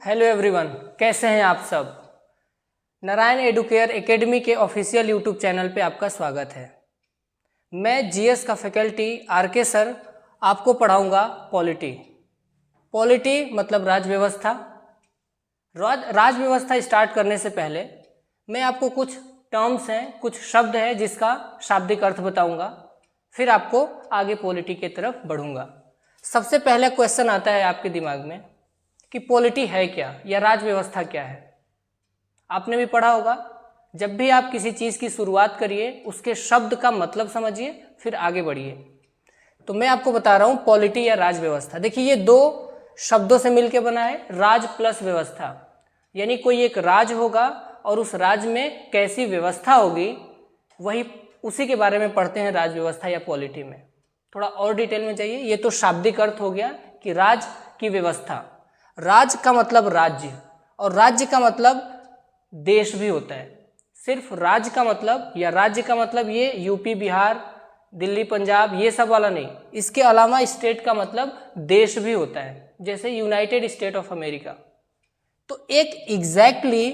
Hello everyone, कैसे हैं आप सब। नारायण एडुकेयर एकेडमी के ऑफिशियल यूट्यूब चैनल पे आपका स्वागत है। मैं जीएस का फैकल्टी आरके सर आपको पढ़ाऊंगा पॉलिटी। पॉलिटी मतलब राज व्यवस्था। राज व्यवस्था स्टार्ट करने से पहले मैं आपको कुछ टर्म्स हैं, कुछ शब्द हैं जिसका शाब्दिक अर्थ बताऊंगा, फिर आपको आगे पॉलिटी की तरफ बढ़ूंगा। सबसे पहला क्वेश्चन आता है आपके दिमाग में कि पॉलिटी है क्या या राज व्यवस्था क्या है। आपने भी पढ़ा होगा, जब भी आप किसी चीज़ की शुरुआत करिए उसके शब्द का मतलब समझिए फिर आगे बढ़िए। तो मैं आपको बता रहा हूँ पॉलिटी या राज व्यवस्था। देखिए ये दो शब्दों से मिलकर बना है, राज प्लस व्यवस्था। यानी कोई एक राज होगा और उस राज में कैसी व्यवस्था होगी वही उसी के बारे में पढ़ते हैं राज व्यवस्था या पॉलिटी में। थोड़ा और डिटेल में जाइए। ये तो शाब्दिक अर्थ हो गया कि राज की व्यवस्था। राज का मतलब राज्य और राज्य का मतलब देश भी होता है। सिर्फ राज का मतलब या राज्य का मतलब ये यूपी, बिहार, दिल्ली, पंजाब ये सब वाला नहीं। इसके अलावा स्टेट का मतलब देश भी होता है, जैसे यूनाइटेड स्टेट ऑफ अमेरिका। तो एक एग्जैक्टली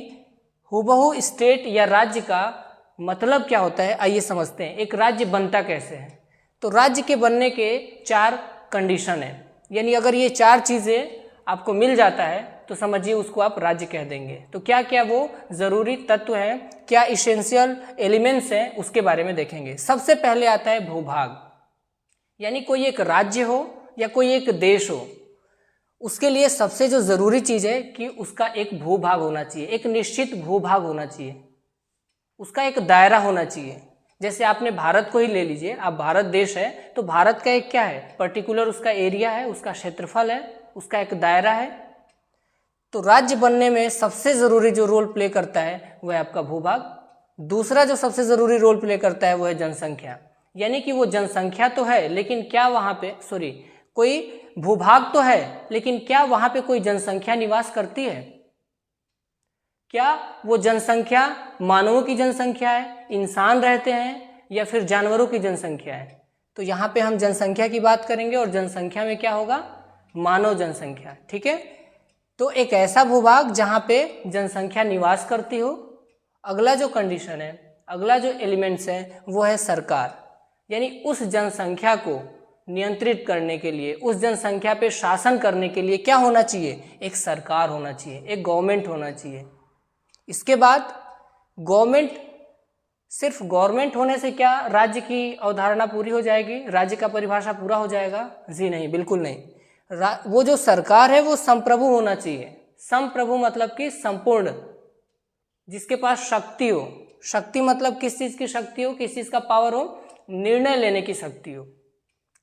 हुबहू स्टेट या राज्य का मतलब क्या होता है, आइए समझते हैं। एक राज्य बनता कैसे है। तो राज्य के बनने के 4 कंडीशन है, यानी अगर ये 4 चीज़ें आपको मिल जाता है तो समझिए उसको आप राज्य कह देंगे। तो क्या क्या वो ज़रूरी तत्व हैं, क्या इसेंशियल एलिमेंट्स हैं, उसके बारे में देखेंगे। सबसे पहले आता है भूभाग। यानी कोई एक राज्य हो या कोई एक देश हो, उसके लिए सबसे जो ज़रूरी चीज़ है कि उसका एक भूभाग होना चाहिए, एक निश्चित भूभाग होना चाहिए, उसका एक दायरा होना चाहिए। जैसे आपने भारत को ही ले लीजिए, आप भारत देश है तो भारत का एक क्या है, पर्टिकुलर उसका एरिया है, उसका क्षेत्रफल है, उसका एक दायरा है। तो राज्य बनने में सबसे ज़रूरी जो रोल प्ले करता है वह आपका भूभाग। दूसरा जो सबसे ज़रूरी रोल प्ले करता है वो है जनसंख्या। यानी कि वो जनसंख्या तो है लेकिन क्या वहाँ पे कोई भूभाग तो है लेकिन क्या वहाँ पे कोई जनसंख्या निवास करती है। क्या वो जनसंख्या मानवों की जनसंख्या है, इंसान रहते हैं, या फिर जानवरों की जनसंख्या है। तो यहाँ पे हम जनसंख्या की बात करेंगे और जनसंख्या में क्या होगा, मानव जनसंख्या। ठीक है, तो एक ऐसा भूभाग जहाँ पे जनसंख्या निवास करती हो। अगला जो कंडीशन है, अगला जो एलिमेंट्स है वो है सरकार। यानी उस जनसंख्या को नियंत्रित करने के लिए, उस जनसंख्या पे शासन करने के लिए क्या होना चाहिए, एक सरकार होना चाहिए, एक गवर्नमेंट होना चाहिए। इसके बाद गवर्नमेंट, सिर्फ गवर्नमेंट होने से क्या राज्य की अवधारणा पूरी हो जाएगी, राज्य का परिभाषा पूरा हो जाएगा? जी नहीं, बिल्कुल नहीं। वो जो सरकार है वो संप्रभु होना चाहिए। संप्रभु मतलब कि संपूर्ण, जिसके पास शक्ति हो। शक्ति मतलब किस चीज़ की शक्ति हो, किस चीज़ का पावर हो, निर्णय लेने की शक्ति हो,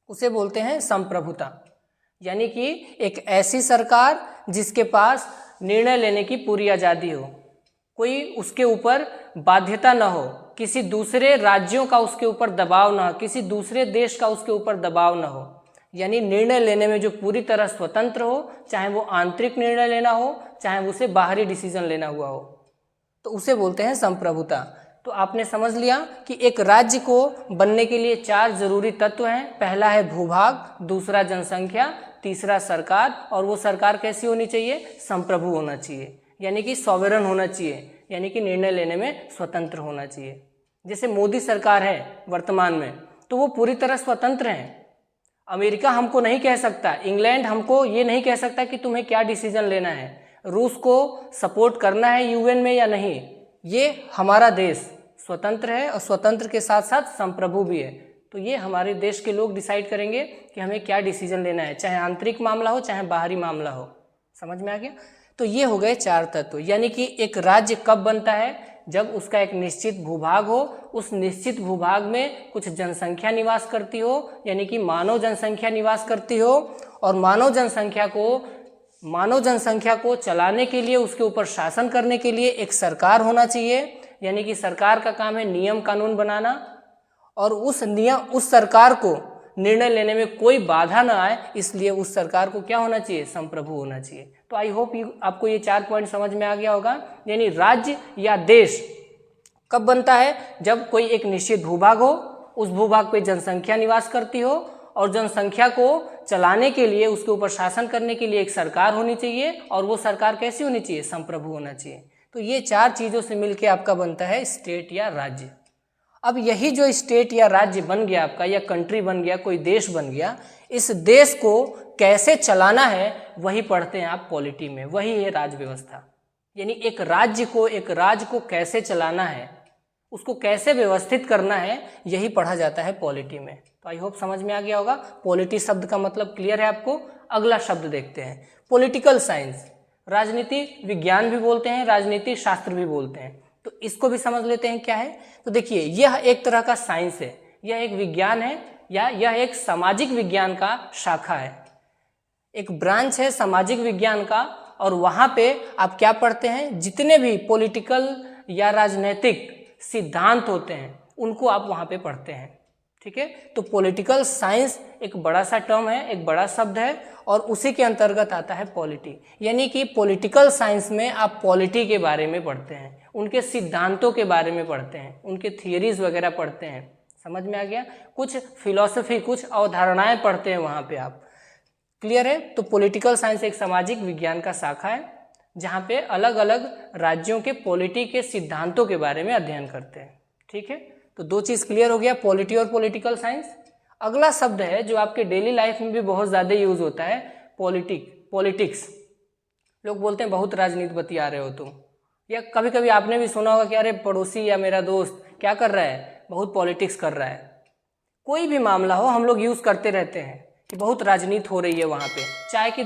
उसे बोलते हैं संप्रभुता। यानी कि एक ऐसी सरकार जिसके पास निर्णय लेने की पूरी आज़ादी हो, कोई उसके ऊपर बाध्यता न हो, किसी दूसरे राज्यों का उसके ऊपर दबाव न हो, किसी दूसरे देश का उसके ऊपर दबाव न हो। यानी निर्णय लेने में जो पूरी तरह स्वतंत्र हो, चाहे वो आंतरिक निर्णय लेना हो चाहे उसे बाहरी डिसीजन लेना हुआ हो, तो उसे बोलते हैं संप्रभुता। तो आपने समझ लिया कि एक राज्य को बनने के लिए 4 जरूरी तत्व हैं। पहला है भूभाग, दूसरा जनसंख्या, तीसरा सरकार। और वो सरकार कैसी होनी चाहिए, संप्रभु होना चाहिए, यानी कि सॉवरेन होना चाहिए, यानी कि निर्णय लेने में स्वतंत्र होना चाहिए। जैसे मोदी सरकार है वर्तमान में, तो वो पूरी तरह स्वतंत्र हैं। अमेरिका हमको नहीं कह सकता, इंग्लैंड हमको ये नहीं कह सकता कि तुम्हें क्या डिसीजन लेना है, रूस को सपोर्ट करना है यूएन में या नहीं। ये हमारा देश स्वतंत्र है और स्वतंत्र के साथ साथ संप्रभु भी है। तो ये हमारे देश के लोग डिसाइड करेंगे कि हमें क्या डिसीजन लेना है, चाहे आंतरिक मामला हो चाहे बाहरी मामला हो। समझ में आ गया? तो ये हो गए 4 तत्व। यानी कि एक राज्य कब बनता है, जब उसका एक निश्चित भूभाग हो, उस निश्चित भूभाग में कुछ जनसंख्या निवास करती हो, यानी कि मानव जनसंख्या निवास करती हो, और मानव जनसंख्या को चलाने के लिए, उसके ऊपर शासन करने के लिए एक सरकार होना चाहिए। यानी कि सरकार का काम है नियम कानून बनाना, और उस सरकार को निर्णय लेने में कोई बाधा ना आए, इसलिए उस सरकार को क्या होना चाहिए, संप्रभु होना चाहिए। तो आई होप आपको ये 4 पॉइंट समझ में आ गया होगा। यानी राज्य या देश कब बनता है, जब कोई एक निश्चित भूभाग हो, उस भूभाग पे जनसंख्या निवास करती हो, और जनसंख्या को चलाने के लिए, उसके ऊपर शासन करने के लिए एक सरकार होनी चाहिए, और वो सरकार कैसी होनी चाहिए? संप्रभु होना चाहिए। तो ये 4 चीज़ों से मिलके आपका बनता है स्टेट या राज्य। अब यही जो स्टेट या राज्य बन गया आपका, या कंट्री बन गया, कोई देश बन गया, इस देश को कैसे चलाना है वही पढ़ते हैं आप पॉलिटी में, वही है राज्य व्यवस्था। यानी एक राज्य को कैसे चलाना है, उसको कैसे व्यवस्थित करना है, यही पढ़ा जाता है पॉलिटी में। तो आई होप समझ में आ गया होगा। पॉलिटी शब्द का मतलब क्लियर है आपको। अगला शब्द देखते हैं, पॉलिटिकल साइंस। राजनीति विज्ञान भी बोलते हैं, राजनीति शास्त्र भी बोलते हैं। तो इसको भी समझ लेते हैं क्या है। तो देखिए, यह एक तरह का साइंस है, यह एक विज्ञान है, या यह एक सामाजिक विज्ञान का शाखा है, एक ब्रांच है सामाजिक विज्ञान का। और वहाँ पे आप क्या पढ़ते हैं? जितने भी पॉलिटिकल या राजनीतिक सिद्धांत होते हैं उनको आप वहाँ पे पढ़ते हैं। ठीक है, तो पॉलिटिकल साइंस एक बड़ा सा टर्म है, एक बड़ा शब्द है, और उसी के अंतर्गत आता है पॉलिटी। यानी कि पॉलिटिकल साइंस में आप पॉलिटी के बारे में पढ़ते हैं, उनके सिद्धांतों के बारे में पढ़ते हैं, उनके थियरीज वगैरह पढ़ते हैं। समझ में आ गया? कुछ फिलॉसफी, कुछ अवधारणाएं पढ़ते हैं वहाँ पे आप। क्लियर है? तो पॉलिटिकल साइंस एक सामाजिक विज्ञान का शाखा है जहाँ पे अलग अलग राज्यों के पॉलिटी के सिद्धांतों के बारे में अध्ययन करते हैं। ठीक है, तो 2 चीज़ क्लियर हो गया, पॉलिटी और पॉलिटिकल साइंस। अगला शब्द है जो आपके डेली लाइफ में भी बहुत ज़्यादा यूज होता है, पॉलिटिक्स। लोग बोलते हैं बहुत राजनीति बतिया रहे हो तुम, या कभी कभी आपने भी सुना होगा कि अरे पड़ोसी या मेरा दोस्त क्या कर रहा है, बहुत पॉलिटिक्स कर रहा है। कोई भी मामला हो हम लोग यूज़ करते रहते हैं कि बहुत राजनीति हो रही है वहाँ पे। चाय की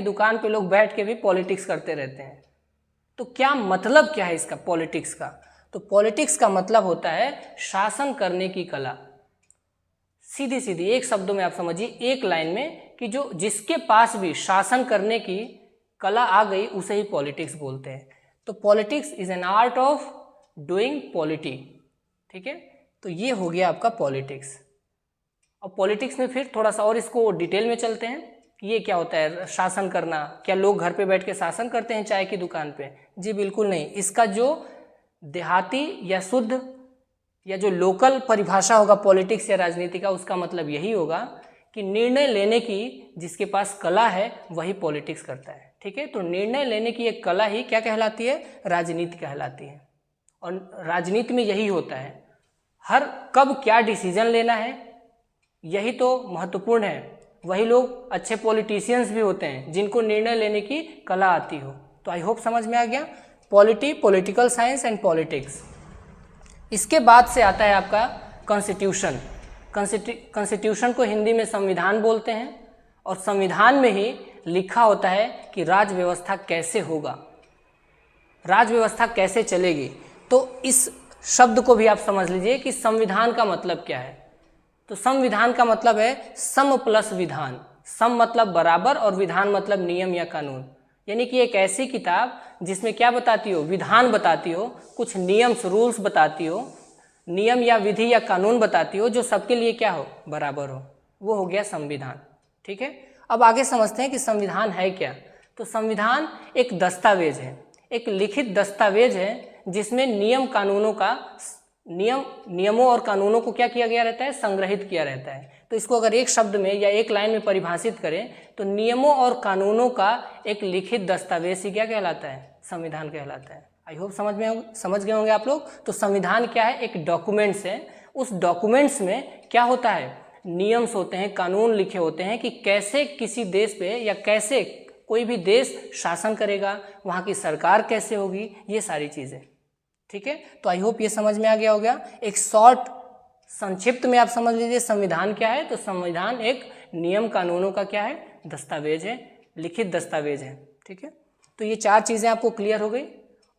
दुकान पे लोग बैठ के भी पॉलिटिक्स करते रहते हैं। तो क्या मतलब क्या है इसका, पॉलिटिक्स का? तो पॉलिटिक्स का मतलब होता है शासन करने की कला। सीधी सीधी एक शब्दों में आप समझिए, एक लाइन में, कि जो जिसके पास भी शासन करने की कला आ गई उसे ही पॉलिटिक्स बोलते हैं। तो politics is an art of doing polity. ठीक है, तो ये हो गया आपका पॉलिटिक्स। अब पॉलिटिक्स में फिर थोड़ा सा और इसको डिटेल में चलते हैं कि ये क्या होता है शासन करना। क्या लोग घर पे बैठ के शासन करते हैं चाय की दुकान पे? जी बिल्कुल नहीं। इसका जो देहाती या शुद्ध या जो लोकल परिभाषा होगा पॉलिटिक्स या राजनीति का, उसका मतलब यही होगा कि निर्णय लेने की जिसके पास कला है वही पॉलिटिक्स करता है। ठीक है, तो निर्णय लेने की एक कला ही क्या कहलाती है? राजनीति कहलाती है। और राजनीति में यही होता है, हर कब क्या डिसीजन लेना है यही तो महत्वपूर्ण है। वही लोग अच्छे पॉलिटिशियंस भी होते हैं जिनको निर्णय लेने की कला आती हो। तो आई होप समझ में आ गया, पॉलिटिकल साइंस एंड पॉलिटिक्स। इसके बाद से आता है आपका कॉन्स्टिट्यूशन। कॉन्स्टिट्यूशन को हिंदी में संविधान बोलते हैं, और संविधान में ही लिखा होता है कि राज्य व्यवस्था कैसे होगा, राज्य व्यवस्था कैसे चलेगी। तो इस शब्द को भी आप समझ लीजिए कि संविधान का मतलब क्या है। तो संविधान का मतलब है सम प्लस विधान। सम मतलब बराबर और विधान मतलब नियम या कानून। यानी कि एक ऐसी किताब जिसमें क्या बताती हो? विधान बताती हो, कुछ नियम्स रूल्स बताती हो, नियम या विधि या कानून बताती हो जो सबके लिए क्या हो? बराबर हो। वो हो गया संविधान। ठीक है, अब आगे समझते हैं कि संविधान है क्या। तो संविधान एक दस्तावेज है, एक लिखित दस्तावेज है जिसमें नियमों और कानूनों को क्या किया गया रहता है? संग्रहित किया रहता है। तो इसको अगर एक शब्द में या एक लाइन में परिभाषित करें तो नियमों और कानूनों का एक लिखित दस्तावेज ही क्या कहलाता है? संविधान कहलाता है। आई होप समझ गए होंगे आप लोग। तो संविधान क्या है? एक डॉक्यूमेंट्स है। उस डॉक्यूमेंट्स में क्या होता है? नियम्स होते हैं, कानून लिखे होते हैं कि कैसे किसी देश पे या कैसे कोई भी देश शासन करेगा, वहाँ की सरकार कैसे होगी, ये सारी चीज़ें। ठीक है, तो आई होप ये समझ में आ गया होगा। एक शॉर्ट संक्षिप्त में आप समझ लीजिए संविधान क्या है। तो संविधान एक नियम कानूनों का क्या है? दस्तावेज है, लिखित दस्तावेज है। ठीक है, तो ये 4 चीज़ें आपको क्लियर हो गई,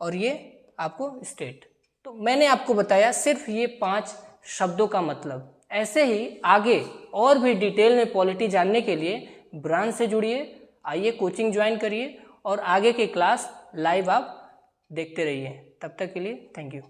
और ये आपको स्टेट। तो मैंने आपको बताया सिर्फ ये 5 शब्दों का मतलब। ऐसे ही आगे और भी डिटेल में पॉलिटी जानने के लिए ब्रांच से जुड़िए, आइए कोचिंग ज्वाइन करिए, और आगे के क्लास लाइव आप देखते रहिए। तब तक के लिए थैंक यू।